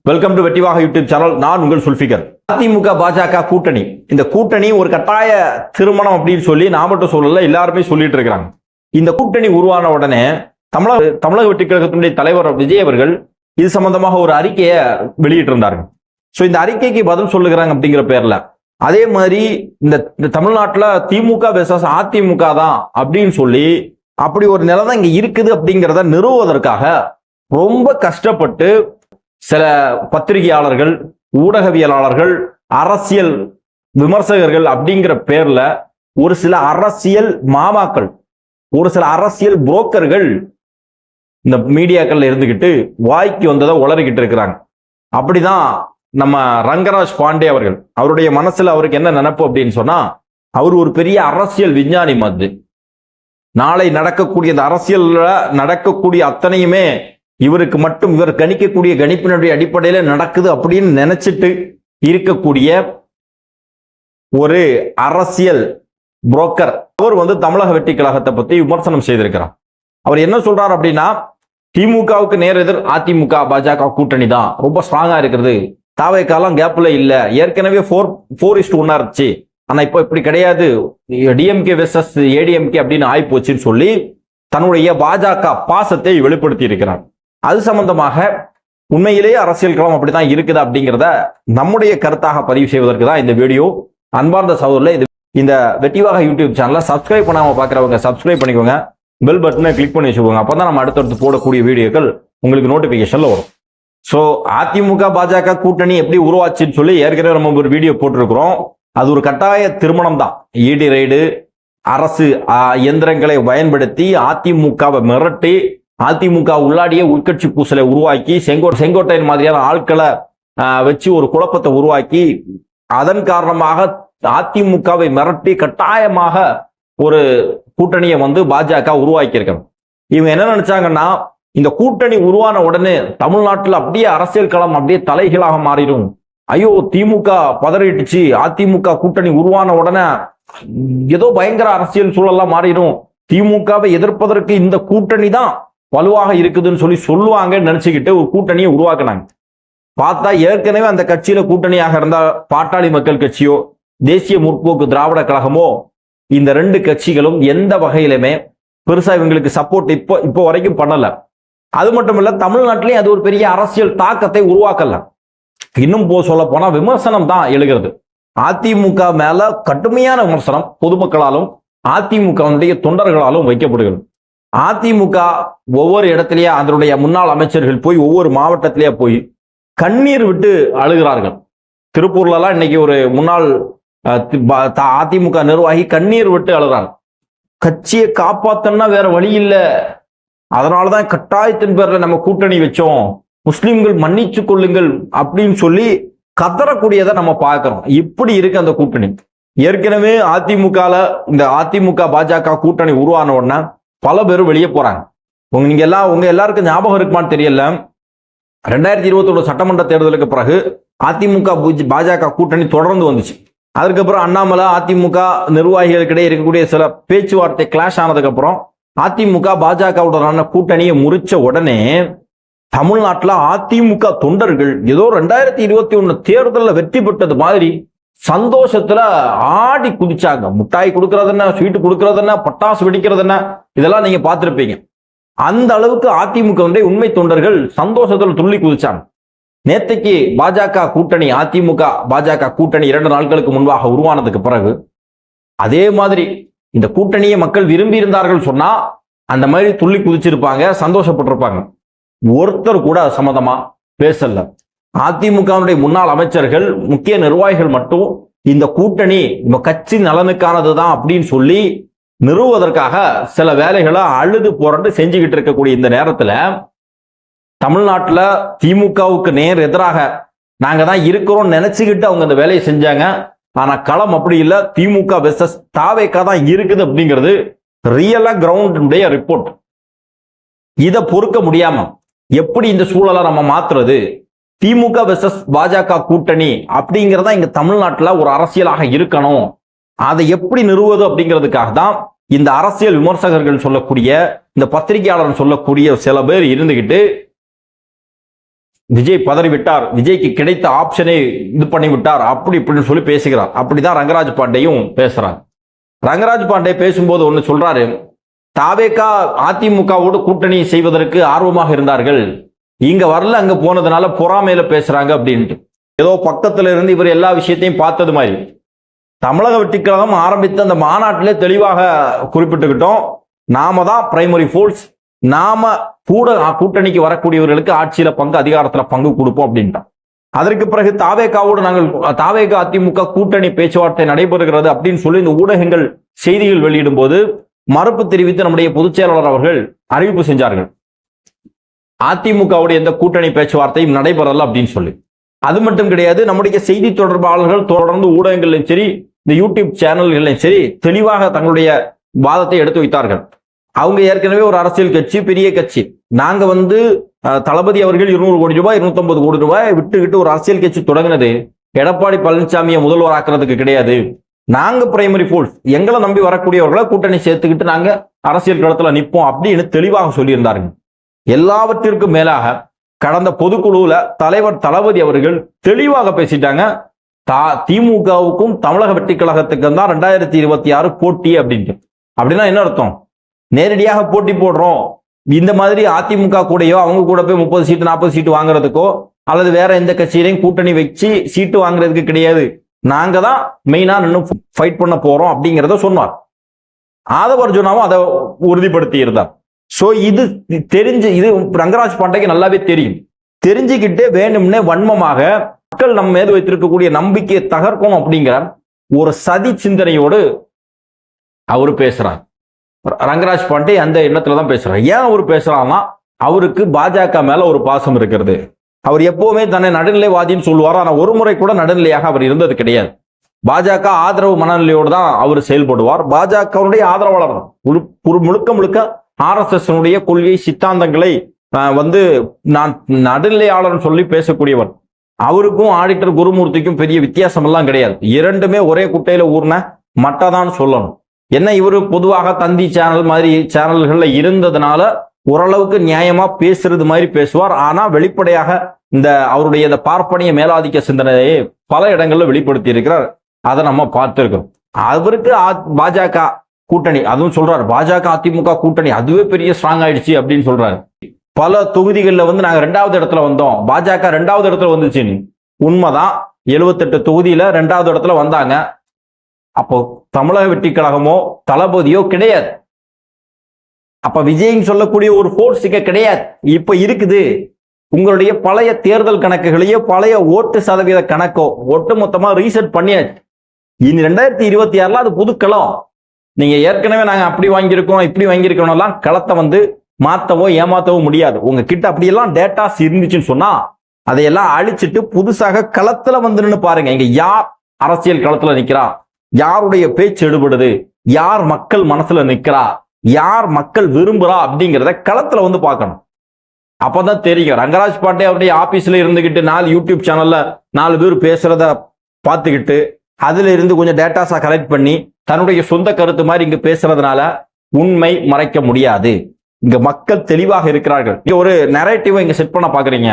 Welcome to வெட்டிவாக YouTube channel. நான் உங்கள் சுல்ஃபிகர். அதிமுக பாஜக கூட்டணி, இந்த கூட்டணி ஒரு கட்டாய திருமணம் அப்படின்னு சொல்லி நான் மட்டும் சொல்லல, எல்லாருமே சொல்லிட்டு இருக்கிறாங்க. இந்த கூட்டணி உருவான உடனே தமிழக வெற்றி கழகத்தினுடைய தலைவர் விஜய் அவர்கள் இது சம்பந்தமாக ஒரு அறிக்கையை வெளியிட்டு இருந்தார்கள். ஸோ இந்த அறிக்கைக்கு பதில் சொல்லுகிறாங்க அப்படிங்கிற பேர்ல அதே மாதிரி இந்த தமிழ்நாட்டில் திமுக வெர்சஸ் அதிமுக தான் அப்படின்னு சொல்லி அப்படி ஒரு நிலை தான் இங்க இருக்குது அப்படிங்கிறத நிறுவுவதற்காக ரொம்ப கஷ்டப்பட்டு சில பத்திரிகையாளர்கள், ஊடகவியலாளர்கள், அரசியல் விமர்சகர்கள் அப்படிங்கிற பேர்ல ஒரு சில அரசியல் மாமாக்கள், ஒரு சில அரசியல் புரோக்கர்கள் இந்த மீடியாக்கள்ல இருந்துகிட்டு வாய்க்கு வந்ததை உளறிக்கிட்டு இருக்கிறாங்க. அப்படிதான் நம்ம ரங்கராஜ் பாண்டே அவர்கள், அவருடைய மனசுல அவருக்கு என்ன நினைப்பு அப்படின்னு சொன்னா, அவர் ஒரு பெரிய அரசியல் விஞ்ஞானி மாதிரி. நாளை நடக்கக்கூடிய இந்த அரசியல்ல நடக்கக்கூடிய அத்தனையுமே இவருக்கு மட்டும், இவர் கணிக்கக்கூடிய கணிப்பினுடைய அடிப்படையில நடக்குது அப்படின்னு நினைச்சிட்டு இருக்கக்கூடிய ஒரு அரசியல் புரோக்கர். அவர் தமிழக வெற்றி கழகத்தை பத்தி விமர்சனம் செய்திருக்கிறார். அவர் என்ன சொல்றார் அப்படின்னா, திமுகவுக்கு நேர் எதிர் அதிமுக பாஜக கூட்டணி தான் ரொம்ப ஸ்ட்ராங்கா இருக்கிறது. தாவை காலம் கேப்ல இல்ல, ஏற்கனவே 4:1 இருந்துச்சு, ஆனா இப்போ இப்படி கிடையாது, டிஎம்கே வெர்சஸ் ஏடிஎம்கே அப்படின்னு ஆகி போச்சுன்னு சொல்லி தன்னுடைய பாஜக பாசத்தை வெளிப்படுத்தி இருக்கிறார். அது சம்பந்தமாக உண்மையிலேயே அரசியல் களம் அப்படித்தான் இருக்குது அப்படிங்கிறத நம்முடைய கருத்தாக பதிவு செய்வதற்கு தான் இந்த வீடியோ. அன்பார்ந்த சகோதரர்களே, இந்த வெட்டிவாக யூடியூப் சேனலை சப்ஸ்கிரைப் பண்ணாம பாக்குறவங்க சப்ஸ்கிரைப் பண்ணிக்கோங்க, பெல் பட்டனை கிளிக் பண்ணி வச்சுக்கோங்க. அப்பதான் நம்ம அடுத்தடுத்து போடக்கூடிய வீடியோக்கள் உங்களுக்கு நோட்டிபிகேஷன்ல வரும். ஸோ அதிமுக பாஜக கூட்டணி எப்படி உருவாச்சுன்னு சொல்லி ஏற்கனவே நம்ம ஒரு வீடியோ போட்டிருக்கிறோம். அது ஒரு கட்டாய திருமணம் தான். ஈடி ரைடு, அரசு இயந்திரங்களை பயன்படுத்தி அதிமுகவை மிரட்டி, அதிமுக உள்ளாடிய உள்கட்சி பூசலை உருவாக்கி, செங்கோட்டையன் மாதிரியான ஆட்களை வச்சு ஒரு குழப்பத்தை உருவாக்கி, அதன் காரணமாக அதிமுகவை மிரட்டி கட்டாயமாக ஒரு கூட்டணியை பாஜக உருவாக்கி இருக்காங்க. இவங்க என்ன நினைச்சாங்கன்னா, இந்த கூட்டணி உருவான உடனே தமிழ்நாட்டில் அப்படியே அரசியல் களம் அப்படியே தலைகீழாக மாறிடும். ஐயோ, திமுக பதறிடுச்சு, அதிமுக கூட்டணி உருவான உடனே ஏதோ பயங்கர அரசியல் சூழல்லாம் மாறிடும், திமுகவை எதிர்ப்பதற்கு இந்த கூட்டணி தான் வலுவாக இருக்குதுன்னு சொல்லுவாங்கன்னு நினைச்சுக்கிட்டு ஒரு கூட்டணியை உருவாக்குனாங்க. பார்த்தா ஏற்கனவே அந்த கட்சியில கூட்டணியாக இருந்த பாட்டாளி மக்கள் கட்சியோ தேசிய முற்போக்கு திராவிட கழகமோ, இந்த ரெண்டு கட்சிகளும் எந்த வகையிலுமே பெருசா இவங்களுக்கு சப்போர்ட் இப்போ வரைக்கும் பண்ணல. அது மட்டும் இல்ல, தமிழ்நாட்டிலேயே அது ஒரு பெரிய அரசியல் தாக்கத்தை உருவாக்கல. இன்னும் சொல்ல போனா விமர்சனம் தான் எழுகிறது. அதிமுக மேல கடுமையான விமர்சனம் பொதுமக்களாலும் அதிமுக தொண்டர்களாலும் வைக்கப்படுகிறது. அதிமுக ஒவ்வொரு இடத்திலேயே அதனுடைய முன்னாள் அமைச்சர்கள் போய் ஒவ்வொரு மாவட்டத்திலேயே போய் கண்ணீர் விட்டு அழுகிறார்கள். திருப்பூர்லாம் இன்னைக்கு ஒரு முன்னாள் அதிமுக நிர்வாகி கண்ணீர் விட்டு அழுகிறார். கட்சியை காப்பாத்தன்னா வேற வழி இல்லை, அதனாலதான் கட்டாயத்தின் பேர்ல நம்ம கூட்டணி வச்சோம், முஸ்லிம்கள் மன்னிச்சு கொள்ளுங்கள் அப்படின்னு சொல்லி கதறக்கூடியதை நம்ம பார்க்கிறோம். இப்படி இருக்கு அந்த கூட்டணி. ஏற்கனவே அதிமுகல இந்த அதிமுக பாஜக கூட்டணி உருவான உடனே பல பேரும் வெளியே போறாங்க. உங்க எல்லாருக்கும் ஞாபகம் இருக்குமான்னு தெரியல, 2021 சட்டமன்ற தேர்தலுக்கு பிறகு அதிமுக பாஜக கூட்டணி தொடர்ந்து வந்துச்சு. அதுக்கப்புறம் அண்ணாமலை அதிமுக நிர்வாகிகளுக்கிடையே இருக்கக்கூடிய சில பேச்சுவார்த்தை கிளாஷ் ஆனதுக்கு அப்புறம் அதிமுக பாஜகவுடனான கூட்டணியை முறிச்ச உடனே தமிழ்நாட்டில் அதிமுக தொண்டர்கள் ஏதோ 2021 தேர்தலில் வெற்றி பெற்றது மாதிரி சந்தோஷத்துல ஆடி குதிச்சாங்க. முட்டாய் கொடுக்கறது என்ன, ஸ்வீட் கொடுக்கறது என்ன, பட்டாசு வெடிக்கிறது என்ன, இதெல்லாம் நீங்க பார்த்திருப்பீங்க. அந்த அளவுக்கு அதிமுக உண்மை தொண்டர்கள் சந்தோஷத்துல துள்ளி குதிச்சாங்க. நேத்தைக்கு பாஜக கூட்டணி, அதிமுக பாஜக கூட்டணி 2 நாட்களுக்கு முன்பாக உருவானதுக்கு பிறகு அதே மாதிரி இந்த கூட்டணியை மக்கள் விரும்பி இருந்தார்கள் சொன்னா அந்த மாதிரி துள்ளி குதிச்சிருப்பாங்க, சந்தோஷப்பட்டிருப்பாங்க. ஒருத்தர் கூட சம்மதமா பேசல. அதிமுகவுடைய முன்னாள் அமைச்சர்கள், முக்கிய நிர்வாகிகள் மட்டும் இந்த கூட்டணி நம்ம கட்சி நலனுக்கானதுதான் அப்படின்னு சொல்லி நிறுவுவதற்காக சில வேலைகளை அழுது புரண்டு செஞ்சுக்கிட்டு இருக்கக்கூடிய இந்த நேரத்துல தமிழ்நாட்டில் திமுகவுக்கு நேர் எதிராக நாங்க தான் இருக்கிறோம் நினைச்சுக்கிட்டு அவங்க அந்த வேலையை செஞ்சாங்க. ஆனா களம் அப்படி இல்லை, திமுக வெர்சஸ் தாவேகா தான் இருக்குது அப்படிங்கிறது ரியலா கிரவுண்டுடைய ரிப்போர்ட். இதை பொறுக்க முடியாம எப்படி இந்த சூழலை நம்ம மாத்துறது, திமுக வெர்சஸ் பாஜக கூட்டணி அப்படிங்கிறதா இங்க தமிழ்நாட்டில் ஒரு அரசியலாக இருக்கணும், அதை எப்படி நிறுவது அப்படிங்கிறதுக்காக தான் இந்த அரசியல் விமர்சகர்கள் சொல்லக்கூடிய, இந்த பத்திரிகையாளர் சொல்லக்கூடிய சில பேர் இருந்துகிட்டு விஜய் பதறிவிட்டார், விஜய்க்கு கிடைத்த ஆப்ஷனை இது பண்ணி விட்டார், அப்படி இப்படின்னு சொல்லி பேசுகிறார். அப்படிதான் ரங்கராஜ் பாண்டேயும் பேசுறார். ரங்கராஜ் பாண்டே பேசும்போது ஒன்னு சொல்றாரு, தாவேகா அதிமுகவோடு கூட்டணி செய்வதற்கு ஆர்வமாக இருந்தார்கள், இங்க வரல அங்க போனதுனால பொறாமையில பேசுறாங்க அப்படின்ட்டு. ஏதோ பக்கத்துல இருந்து இவர் எல்லா விஷயத்தையும் பார்த்தது மாதிரி. தமிழக வெற்றிக் கழகம் ஆரம்பித்த அந்த மாநாட்டிலே தெளிவாக குறிப்பிட்டுக்கிட்டோம், நாம தான் பிரைமரி ஃபோர்ஸ், நாம கூட கூட்டணிக்கு வரக்கூடியவர்களுக்கு ஆட்சியில பங்கு, அதிகாரத்துல பங்கு கொடுப்போம் அப்படின்ட்டான். அதற்கு பிறகு தாவேகாவோடு நாங்கள் தாவேகா அதிமுக கூட்டணி பேச்சுவார்த்தை நடைபெறுகிறது அப்படின்னு சொல்லி இந்த ஊடகங்கள் செய்திகள் வெளியிடும் போது மறுப்பு தெரிவித்து நம்முடைய பொதுச் செயலாளர் அவர்கள் அறிவிப்பு செஞ்சார்கள், அதிமுகவுடைய எந்த கூட்டணி பேச்சுவார்த்தையும் நடைபெறல அப்படின்னு சொல்லி. அது மட்டும் கிடையாது, நம்முடைய செய்தி தொடர்பாளர்கள் தொடர்ந்து ஊடகங்களையும் சரி, இந்த யூடியூப் சேனல்களையும் சரி தெளிவாக தங்களுடைய வாதத்தை எடுத்து வைத்தார்கள். அவங்க ஏற்கனவே ஒரு அரசியல் கட்சி, பெரிய கட்சி. நாங்க தளபதி அவர்கள் 200 கோடி ரூபாய் 250 கோடி ரூபாய் விட்டுக்கிட்டு ஒரு அரசியல் கட்சி தொடங்கினது எடப்பாடி பழனிசாமியை முதல்வர் ஆக்குறதுக்கு கிடையாது. நாங்க பிரைமரி ஃபோர்ஸ், எங்களை நம்பி வரக்கூடியவர்களை கூட்டணி சேர்த்துக்கிட்டு நாங்க அரசியல் களத்துல நிற்போம் அப்படின்னு தெளிவாக சொல்லியிருந்தார்கள். எல்லாவற்றிற்கும் மேலாக கடந்த பொதுக்குழுல தலைவர் தளபதி அவர்கள் தெளிவாக பேசிட்டாங்க, திமுகவுக்கும் தமிழக வெற்றி கழகத்துக்கும் தான் 2026 போட்டி அப்படின்ட்டு. அப்படின்னா என்ன அர்த்தம்? நேரடியாக போட்டி போடுறோம், இந்த மாதிரி அதிமுக கூடயோ அவங்க கூட போய் 30 சீட்டு 40 சீட்டு வாங்குறதுக்கோ அல்லது வேற எந்த கட்சியிலையும் கூட்டணி வச்சு சீட்டு வாங்குறதுக்கு கிடையாது, நாங்க தான் மெயினா நின்று ஃபைட் பண்ண போறோம் அப்படிங்கிறத சொன்னார். ஆதவ அர்ஜுனாவும் அதை உறுதிப்படுத்தி இருந்தார். சோ இது தெரிஞ்சு, இது ரங்கராஜ் பாண்டேக்கு நல்லாவே தெரியும். தெரிஞ்சுக்கிட்டே வேணும்னே வன்மமாக மக்கள் நம்ம மீது வைத்திருக்கக்கூடிய நம்பிக்கையை தகர்க்கணும் அப்படிங்கிற ஒரு சதி சிந்தனையோடு அவரு பேசுறார். ரங்கராஜ் பாண்டே அந்த எண்ணத்துல தான் பேசுறாரு. ஏன் அவர் பேசுறாருன்னா, அவருக்கு பாஜக மேல ஒரு பாசம் இருக்கிறது. அவர் எப்பவுமே தன்னை நடுநிலைவாதின்னு சொல்லுவார், ஆனா ஒரு முறை கூட நடுநிலையாக அவர் இருந்தது கிடையாது. பாஜக ஆதரவு மனநிலையோடு தான் அவர் செயல்படுவார். பாஜகவுடைய ஆதரவாளர் முழுக்க முழுக்க RSS கொள்கை சித்தாந்தங்களை நான் நடுநிலையாளர் சொல்லி பேசக்கூடியவர். அவருக்கும் ஆடிட்டர் குருமூர்த்திக்கும் பெரிய வித்தியாசம் எல்லாம் கிடையாது. இரண்டுமே ஒரே குட்டையில ஊர்ன மட்டதான் சொல்லணும். என்ன, இவரு பொதுவாக தந்தி சேனல் மாதிரி சேனல்கள்ல இருந்ததுனால ஓரளவுக்கு நியாயமா பேசுறது மாதிரி பேசுவார். ஆனா வெளிப்படையாக அவருடைய இந்த பார்ப்பனிய மேலாதிக்க சிந்தனையை பல இடங்கள்ல வெளிப்படுத்தி இருக்கிறார். அதை நம்ம பார்த்திருக்கிறோம். அவருக்கு பாஜக கூட்டணி, அதுவும் சொல்றாரு, பாஜக அதிமுக கூட்டணி அதுவே பெரிய ஸ்ட்ராங் ஆயிடுச்சு அப்படின்னு சொல்றாரு. பல தொகுதிகளில் நாங்க 2வது இடத்துல வந்தோம், பாஜக 2வது இடத்துல வந்துச்சு. உண்மைதான், 78 தொகுதியில 2வது இடத்துல வந்தாங்க. அப்போ தமிழக வெற்றி கழகமோ தளபதியோ கிடையாது. அப்ப விஜய்னு சொல்லக்கூடிய ஒரு ஃபோர்ஸ் கிடையாது. இப்ப இருக்குது. உங்களுடைய பழைய தேர்தல் கணக்குகளையோ பழைய ஓட்டு சதவீத கணக்கோ ஒட்டுமொத்தமா ரீசெட் பண்ணியாச்சு. இனி 2026 அது புதுக்களம். நீங்க ஏற்கனவே நாங்க அப்படி வாங்கியிருக்கோம் இப்படி வாங்கியிருக்கோம்லாம் களத்தை மாத்தவோ ஏமாத்தவோ முடியாது. உங்ககிட்ட அப்படியெல்லாம் டேட்டாஸ் இருந்துச்சுன்னு சொன்னா அதையெல்லாம் அழிச்சிட்டு புதுசாக களத்துல நின்று பாருங்க. இங்க யார் அரசியல் களத்துல நிக்கிறா, யாருடைய பேச்சு எடுபடுது, யார் மக்கள் மனசுல நிக்கிறா, யார் மக்கள் விரும்புறா அப்படிங்கிறத களத்துல பார்க்கணும். அப்பதான் தெரியும். ரங்கராஜ் பாண்டே அவருடைய ஆபீஸ்ல இருந்துகிட்டு 4 யூடியூப் சேனல்ல 4 பேர் பேசுறத பார்த்துக்கிட்டு அதுல இருந்து கொஞ்சம் டேட்டாஸா கலெக்ட் பண்ணி தன்னுடைய சொந்த கருத்து மாதிரி இங்க பேசுறதுனால உண்மை மறைக்க முடியாது. இங்க மக்கள் தெளிவாக இருக்கிறார்கள். இங்க ஒரு நரேட்டிவை இங்க செட் பண்ண பாக்குறீங்க,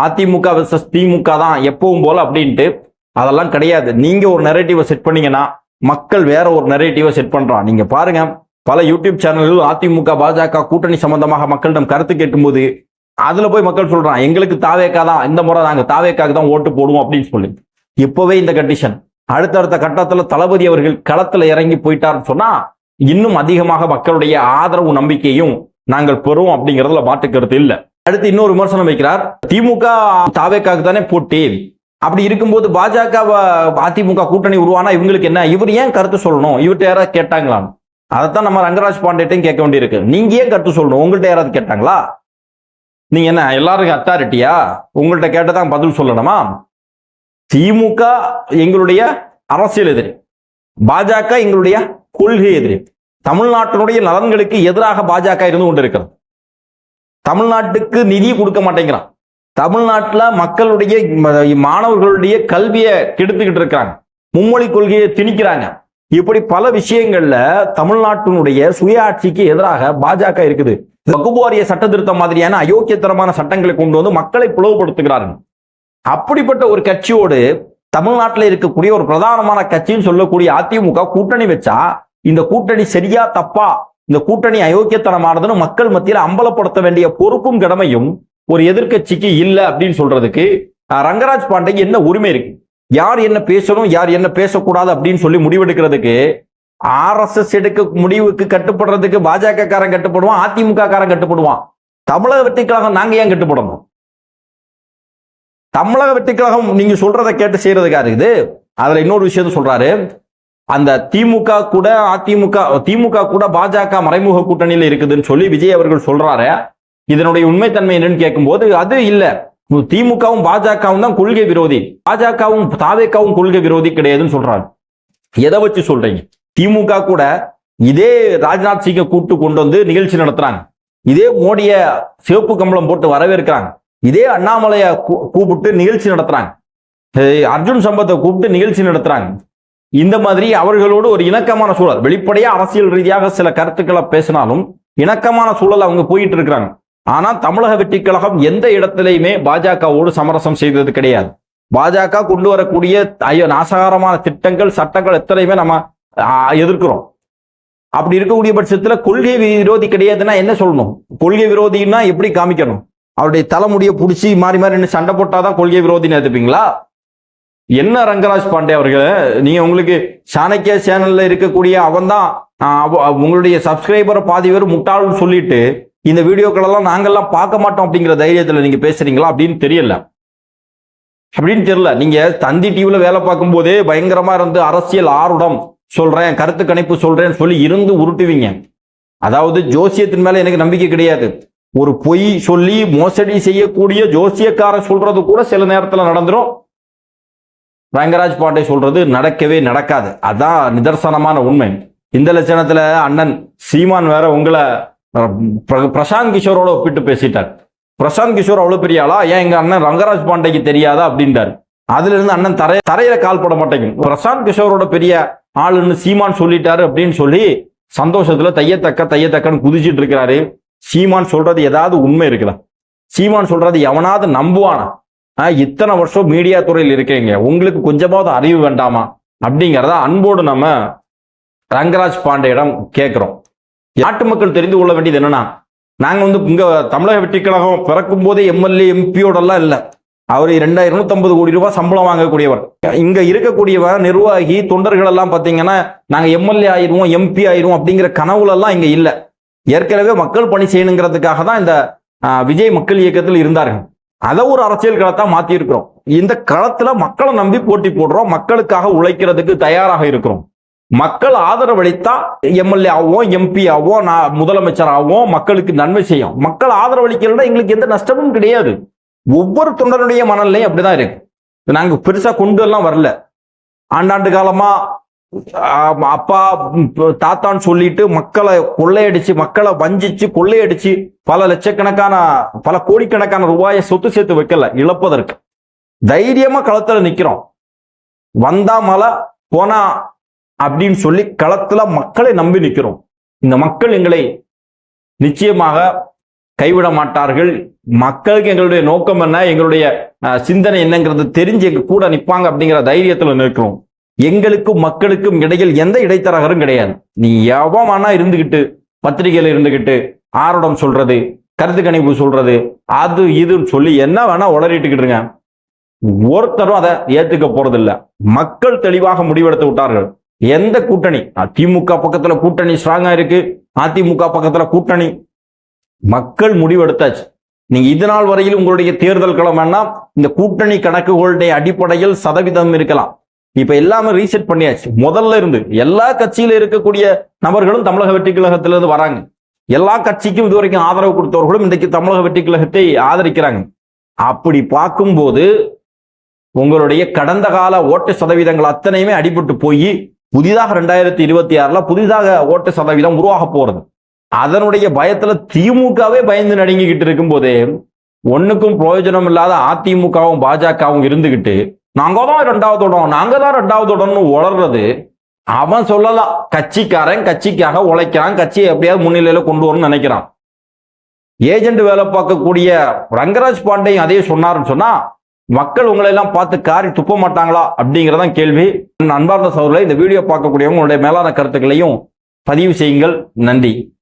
அதிமுக வெர்சஸ் திமுக தான் எப்பவும் போல அப்படின்ட்டு. அதெல்லாம் கிடையாது. நீங்க ஒரு நரேட்டிவை செட் பண்ணீங்கன்னா மக்கள் வேற ஒரு நரேட்டிவை செட் பண்றான். நீங்க பாருங்க, பல யூடியூப் சேனல்கள் அதிமுக பாஜக கூட்டணி சம்பந்தமாக மக்களிடம் கருத்து கேட்கும்போது அதுல போய் மக்கள் சொல்றான், எங்களுக்கு தாவேக்கா தான், இந்த முறை நாங்க தாவேக்காக்கு தான் ஓட்டு போடுவோம் அப்படின்னு சொல்லி. இப்பவே இந்த கண்டிஷன், அடுத்தடுத்த கட்டத்துல தளபதி அவர்கள் களத்துல இறங்கி போயிட்டாருன்னு சொன்னா இன்னும் அதிகமாக மக்களுடைய ஆதரவு நம்பிக்கையும் நாங்கள் பெறுவோம் அப்படிங்கறதுல மாற்று கருத்து இல்லை. அடுத்து இன்னொரு விமர்சனம் வைக்கிறார், திமுக தாவேக்காக்கு தானே போட்டி, அப்படி இருக்கும்போது பாஜக அதிமுக கூட்டணி உருவானா இவங்களுக்கு என்ன, இவர் ஏன் கருத்து சொல்லணும், இவர்கிட்ட யாராவது கேட்டாங்களான்னு. அதைத்தான் நம்ம ரங்கராஜ் பாண்டேட்டையும் கேட்க வேண்டியிருக்கு. நீங்க ஏன் கருத்து சொல்லணும், உங்கள்கிட்ட யாராவது கேட்டாங்களா? நீங்க என்ன எல்லாருக்கும் அத்தாரிட்டியா, உங்கள்கிட்ட கேட்டதான் பதில் சொல்லணுமா? திமுக எங்களுடைய அரசியல் எதிரி, பாஜக எங்களுடைய கொள்கை எதிரி. தமிழ்நாட்டினுடைய நலன்களுக்கு எதிராக பாஜக இருந்து கொண்டிருக்கிறது. தமிழ்நாட்டுக்கு நிதி கொடுக்க மாட்டேங்கிறான். தமிழ்நாட்டில் மக்களுடைய மாணவர்களுடைய கல்வியை கெடுத்துக்கிட்டு இருக்காங்க, மும்மொழி கொள்கையை திணிக்கிறாங்க. இப்படி பல விஷயங்கள்ல தமிழ்நாட்டினுடைய சுயாட்சிக்கு எதிராக பாஜக இருக்குது. வகுப்பு சட்ட திருத்தம் மாதிரியான அயோக்கியத்தரமான சட்டங்களை கொண்டு வந்து மக்களை பிளவுபடுத்துகிறார்கள். அப்படிப்பட்ட ஒரு கட்சியோடு தமிழ்நாட்டில் இருக்கக்கூடிய ஒரு பிரதானமான கட்சின்னு சொல்லக்கூடிய அதிமுக கூட்டணி வச்சா இந்த கூட்டணி சரியா தப்பா, இந்த கூட்டணி அயோக்கியத்தனமானதுன்னு மக்கள் மத்தியில் அம்பலப்படுத்த வேண்டிய பொறுப்பும் கடமையும் ஒரு எதிர்கட்சிக்கு இல்ல அப்படின்னு சொல்றதுக்கு ரங்கராஜ் பாண்டேக்கு என்ன உரிமை இருக்கு? யார் என்ன பேசணும் யார் என்ன பேசக்கூடாது அப்படின்னு சொல்லி முடிவெடுக்கிறதுக்கு RSS எடுக்க முடிவுக்கு கட்டுப்படுறதுக்கு பாஜக காரன் கட்டுப்படுவான், அதிமுக காரன் கட்டுப்படுவான். தமிழக வெற்றி கழகம் நாங்க ஏன் கட்டுப்படணும்? தமிழக வெற்றி கழகம் நீங்க சொல்றதை கேட்டு செய்யறதுக்காக இருக்குது. அதுல இன்னொரு விஷயம் சொல்றாரு, அந்த திமுக கூட பாஜக மறைமுக கூட்டணியில் இருக்குதுன்னு சொல்லி விஜய் அவர்கள் சொல்றாரு. இதனுடைய உண்மைத்தன்மை என்னன்னு கேட்கும்போது அது இல்ல, திமுகவும் பாஜகவும் தான் கொள்கை விரோதி, பாஜகவும் தாவேக்காவும் கொள்கை விரோதி கிடையாதுன்னு சொல்றாரு. எதை வச்சு சொல்றீங்க? திமுக கூட இதே ராஜ்நாத் சிங்கை கூட்டு கொண்டு வந்து நிகழ்ச்சி நடத்துறாங்க, இதே மோடிய சிவப்பு கம்பளம் போட்டு வரவேற்கிறாங்க, இதே அண்ணாமலையை கூப்பிட்டு நிகழ்ச்சி நடத்துறாங்க, அர்ஜுன் சம்பத்தை கூப்பிட்டு நிகழ்ச்சி நடத்துறாங்க. இந்த மாதிரி அவர்களோடு ஒரு இணக்கமான சூழல், வெளிப்படையா அரசியல் ரீதியாக சில கருத்துக்களை பேசினாலும் இணக்கமான சூழல் அவங்க போயிட்டு இருக்கிறாங்க. ஆனா தமிழக வெற்றி கழகம் எந்த இடத்திலையுமே பாஜகவோடு சமரசம் செய்தது கிடையாது. பாஜக கொண்டு வரக்கூடிய நாசகாரமான திட்டங்கள் சட்டங்கள் எத்தனையுமே நம்ம எதிர்க்கிறோம். அப்படி இருக்கக்கூடிய பட்சத்துல கொள்கை விரோதி கிடையாதுன்னா என்ன சொல்லணும்? கொள்கை விரோதின்னா எப்படி காமிக்கணும்? அவருடைய தலைமுடியை பிடிச்சி மாறி மாறி சண்டை போட்டாதான் கொள்கை விரோதின்னு எடுத்துப்பீங்களா? என்ன ரங்கராஜ் பாண்டே அவர்கள், நீங்க உங்களுக்கு சாணக்கிய சேனல்ல இருக்கக்கூடிய அவன் தான் உங்களுடைய சப்ஸ்கிரைபரை பாதி பேர் முட்டாள்னு சொல்லிட்டு இந்த வீடியோக்கள் எல்லாம் நாங்கெல்லாம் பார்க்க மாட்டோம் அப்படிங்கிற தைரியத்துல நீங்க பேசுறீங்களா அப்படின்னு தெரியல. நீங்க தந்தி டிவில வேலை பார்க்கும் போதே பயங்கரமா இருந்து அரசியல் ஆர்வம் சொல்றேன், கருத்து கணிப்பு சொல்றேன்னு சொல்லி இருந்து உருட்டுவீங்க. அதாவது ஜோசியத்தின் மேல எனக்கு நம்பிக்கை கிடையாது. ஒரு பொய் சொல்லி மோசடி செய்யக்கூடிய ஜோசியக்கார சொல்றது கூட சில நேரத்தில் நடந்துரும். ரங்கராஜ் பாண்டே சொல்றது நடக்கவே நடக்காது. அதான் நிதர்சனமான உண்மை. இந்த லட்சணத்துல அண்ணன் சீமான் வேற உங்களை பிரசாந்த் கிஷோரோட ஒப்பிட்டு பேசிட்டார். பிரசாந்த் கிஷோர் அவ்வளவு பெரிய ஆளா, ஏன் எங்க அண்ணன் ரங்கராஜ் பாண்டேக்கு தெரியாதா அப்படின்ட்டார். அதுல இருந்து அண்ணன் தரையில கால் போட மாட்டேங்குது. பிரசாந்த் கிஷோரோட பெரிய ஆளுன்னு சீமான் சொல்லிட்டாரு அப்படின்னு சொல்லி சந்தோஷத்துல தையத்தக்கன்னு குதிச்சிட்டு இருக்கிறாரு. சீமான் சொல்றது ஏதாவது உண்மை இருக்குதா? சீமான் சொல்றது எவனாவது நம்புவானா? இத்தனை வருஷம் மீடியா துறையில் இருக்கீங்க, உங்களுக்கு கொஞ்சமாவது அறிவு வேண்டாமா அப்படிங்கிறத அன்போடு நம்ம ரங்கராஜ் பாண்டேயிடம் கேட்கிறோம். நாட்டு மக்கள் தெரிந்து கொள்ள வேண்டியது என்னன்னா, நாங்க இங்க தமிழக வெற்றி கழகம் பிறக்கும் போதே எம்எல்ஏ எம்பியோடலாம் இல்லை. அவர் 2250 கோடி ரூபாய் சம்பளம் வாங்கக்கூடியவர். இங்க இருக்கக்கூடியவர் நிர்வாகி தொண்டர்கள் எல்லாம் பாத்தீங்கன்னா நாங்க எம்எல்ஏ ஆயிருவோம் எம்பி ஆயிருவோம் அப்படிங்கிற கனவுல எல்லாம் இங்க இல்ல. ஏற்கனவே மக்கள் பணி செய்யணுங்கிறதுக்காக தான் இந்த விஜய் மக்கள் இயக்கத்தில் இருந்தார்கள். அதை ஒரு அரசியல் களத்தா மாத்தி இருக்கிறோம். இந்த களத்துல மக்களை நம்பி போட்டி போடுறோம், மக்களுக்காக உழைக்கிறதுக்கு தயாராக இருக்கிறோம். மக்கள் ஆதரவளித்தா எம்எல்ஏ ஆவோம், எம்பி ஆவோம், முதலமைச்சர் ஆவோம், மக்களுக்கு நன்மை செய்யும். மக்கள் ஆதரவளிக்கலன்னா எங்களுக்கு எந்த நஷ்டமும் கிடையாது. ஒவ்வொரு தொண்டருடைய மனநிலையும் அப்படிதான் இருக்கு. நாங்க பெருசா கொண்டு எல்லாம் வரல. ஆண்டாண்டு காலமா அப்பா தாத்தான்னு சொல்லிட்டு மக்களை கொள்ளையடிச்சு, மக்களை வஞ்சிச்சு கொள்ளையடிச்சு பல லட்சக்கணக்கான பல கோடிக்கணக்கான ரூபாயை சொத்து சேர்த்து வைக்கல. இழப்பதற்கு தைரியமா களத்துல நிக்கிறோம். வந்தா மலை போனா அப்படின்னு சொல்லி களத்துல மக்களை நம்பி நிக்கிறோம். இந்த மக்கள் எங்களை நிச்சயமாக கைவிட மாட்டார்கள். மக்களுக்கு எங்களுடைய நோக்கம் என்ன, எங்களுடைய சிந்தனை என்னங்கிறது தெரிஞ்சு எங்க கூட நிற்பாங்க அப்படிங்கிற தைரியத்துல நிற்கிறோம். எங்களுக்கும் மக்களுக்கும் இடையில் எந்த இடைத்தரகரும் கிடையாது. நீ எவமானா இருந்துகிட்டு பத்திரிகையில இருந்துகிட்டு ஆரோடம் சொல்றது, கருத்து கணிப்பு சொல்றது, அது இதுன்னு சொல்லி என்ன வேணா உளறிட்டுக்கிட்டுருங்க. ஒருத்தரும் அதை ஏத்துக்க போறது இல்லை. மக்கள் தெளிவாக முடிவெடுத்து விட்டார்கள். எந்த கூட்டணி, திமுக பக்கத்துல கூட்டணி ஸ்ட்ராங்கா இருக்கு, அதிமுக பக்கத்துல கூட்டணி, மக்கள் முடிவெடுத்தாச்சு. நீங்க இது நாள் வரையில் உங்களுடைய தேர்தல் களம் வேணா இந்த கூட்டணி கணக்குகளுடைய அடிப்படையில் சதவீதம் இருக்கலாம். இப்ப எல்லாமே ரீசெட் பண்ணியாச்சு. முதல்ல இருந்து எல்லா கட்சியில இருக்கக்கூடிய நபர்களும் தமிழக வெற்றி கழகத்திலிருந்து வராங்க. எல்லா கட்சிக்கும் இதுவரைக்கும் ஆதரவு கொடுத்தவர்களும் இன்றைக்கு தமிழக வெற்றி கழகத்தை ஆதரிக்கிறாங்க. அப்படி பார்க்கும்போது உங்களுடைய கடந்த கால ஓட்டு சதவீதங்கள் அத்தனையுமே அடிபட்டு போய் புதிதாக 2026 புதிதாக ஓட்டு சதவீதம் உருவாக போறது. அதனுடைய பயத்துல திமுகவே பயந்து நடுங்கிக்கிட்டு இருக்கும் போதே ஒன்னுக்கும் பிரயோஜனம் இல்லாத அதிமுகவும் பாஜகவும் இருந்துகிட்டு நாங்க தான் 2வது இடம், நாங்க தான் 2வது இடம்னு உளறது. அவன் சொல்லலாம், கட்சிக்காரன் கட்சிக்காக உழைக்கிறான், கட்சியை எப்படியாவது முன்னிலையில கொண்டு வரணும்னு நினைக்கிறான். ஏஜென்ட் வேலை பார்க்கக்கூடிய ரங்கராஜ் பாண்டேயும் அதே சொன்னாருன்னு சொன்னா மக்கள் உங்களை எல்லாம் பார்த்து காரி துப்ப மாட்டாங்களா அப்படிங்கிறதான் கேள்வி. அன்பார்ந்த சகோதரர்களே, இந்த வீடியோ பார்க்கக்கூடியவங்க உங்களுடைய மேலான கருத்துக்களையும் பதிவு செய்யுங்கள். நன்றி.